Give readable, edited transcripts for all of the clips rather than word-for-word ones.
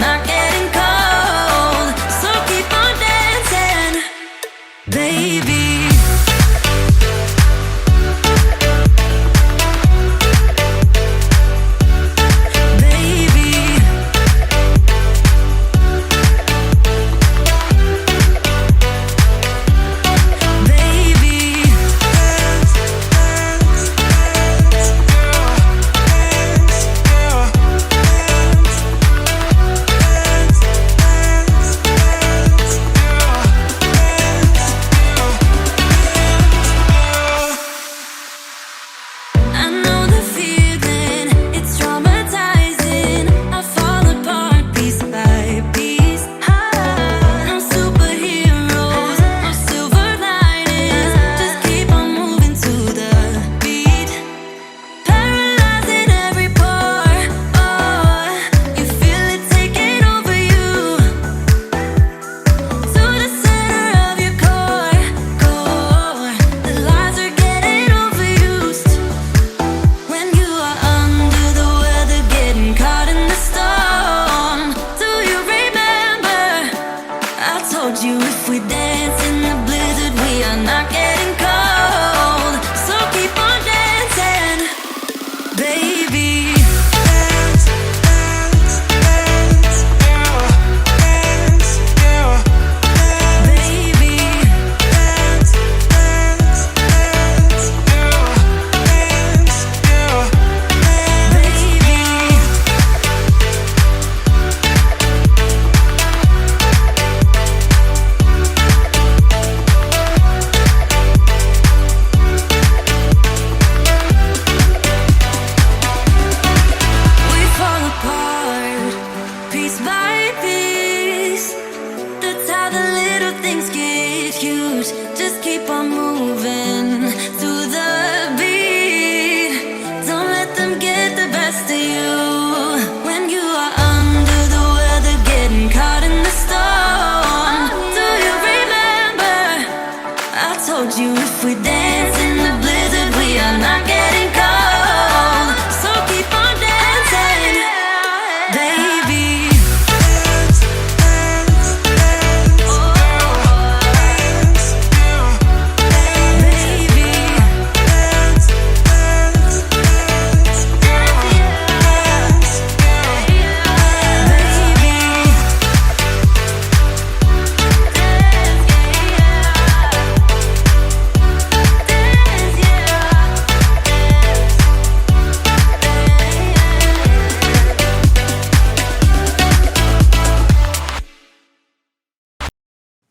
not getting cold. So keep on dancing, baby.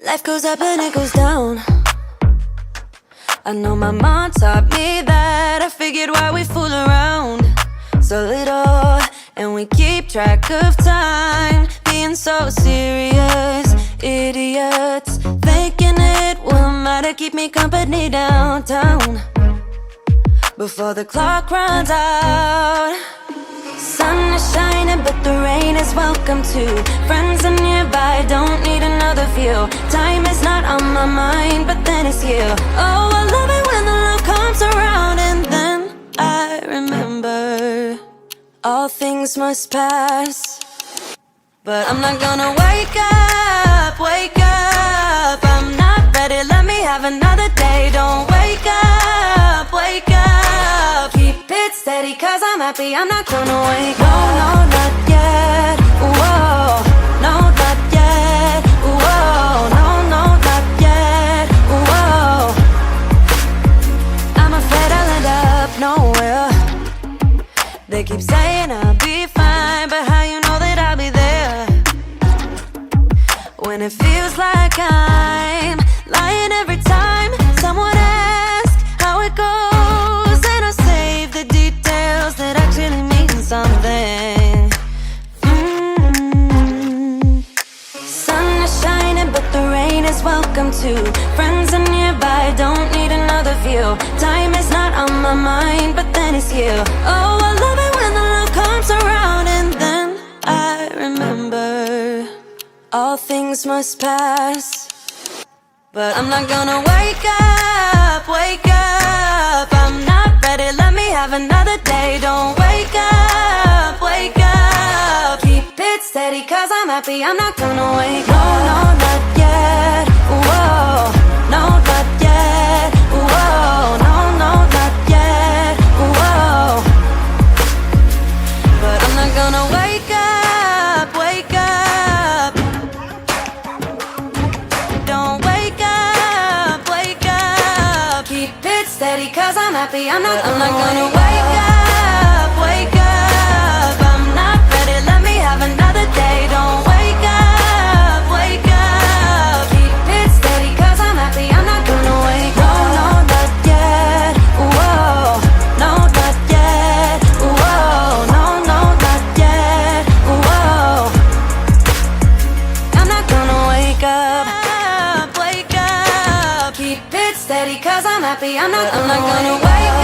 Life goes up and it goes down. I know my mom taught me that. I figured why we fool around so little, and we keep track of time, being so serious. Idiots thinking it will matter, keep me company downtown before the clock runs out. Sun is shining, but the rain is welcome too. Friends are nearby, don't need another view. Time is not on my mind, but then it's you. Oh, I love it when the love comes around, and then I remember all things must pass. But I'm not gonna wake up, wake up. I'm not ready, let me have another day. Don't wake up, wake up. Keep it steady, cause I'm happy, I'm not gonna wake up. No, no, not yet, whoa. No, not yet, whoa. No, no, not yet, whoa. I'm afraid I'll end up nowhere. They keep saying I'll be fine, but how you know that I'll be there when it feels like I'm lying every time someone asks how it goes, and I save the details that actually mean something. Sun is shining, but the rain is welcome too. Friends are nearby, don't need another view. Time is not on my mind, but then it's you. Oh, I love it when the love comes around, and then I remember all things must pass. But I'm not gonna wake up, wake up. I'm not ready, let me have another day. Don't wake up, wake up. Keep it steady, cause I'm happy, I'm not gonna wake up. No, no, not yet. Whoa, no, not yet. Whoa, no, no, not yet. Whoa, but I'm not gonna wake up, wake up. Don't wake up, wake up. Keep it steady, cause I'm happy, I'm not gonna wake up, wake up. I'm not ready, let me have another day. Don't wake up, wake up. Keep it steady, cause I'm happy, I'm not gonna wake up. No, no, not yet. Whoa, no, not yet. Whoa, no, no, not yet. Whoa, I'm not gonna wake up, wake up. Keep it steady, cause I'm happy, I'm not gonna wake up.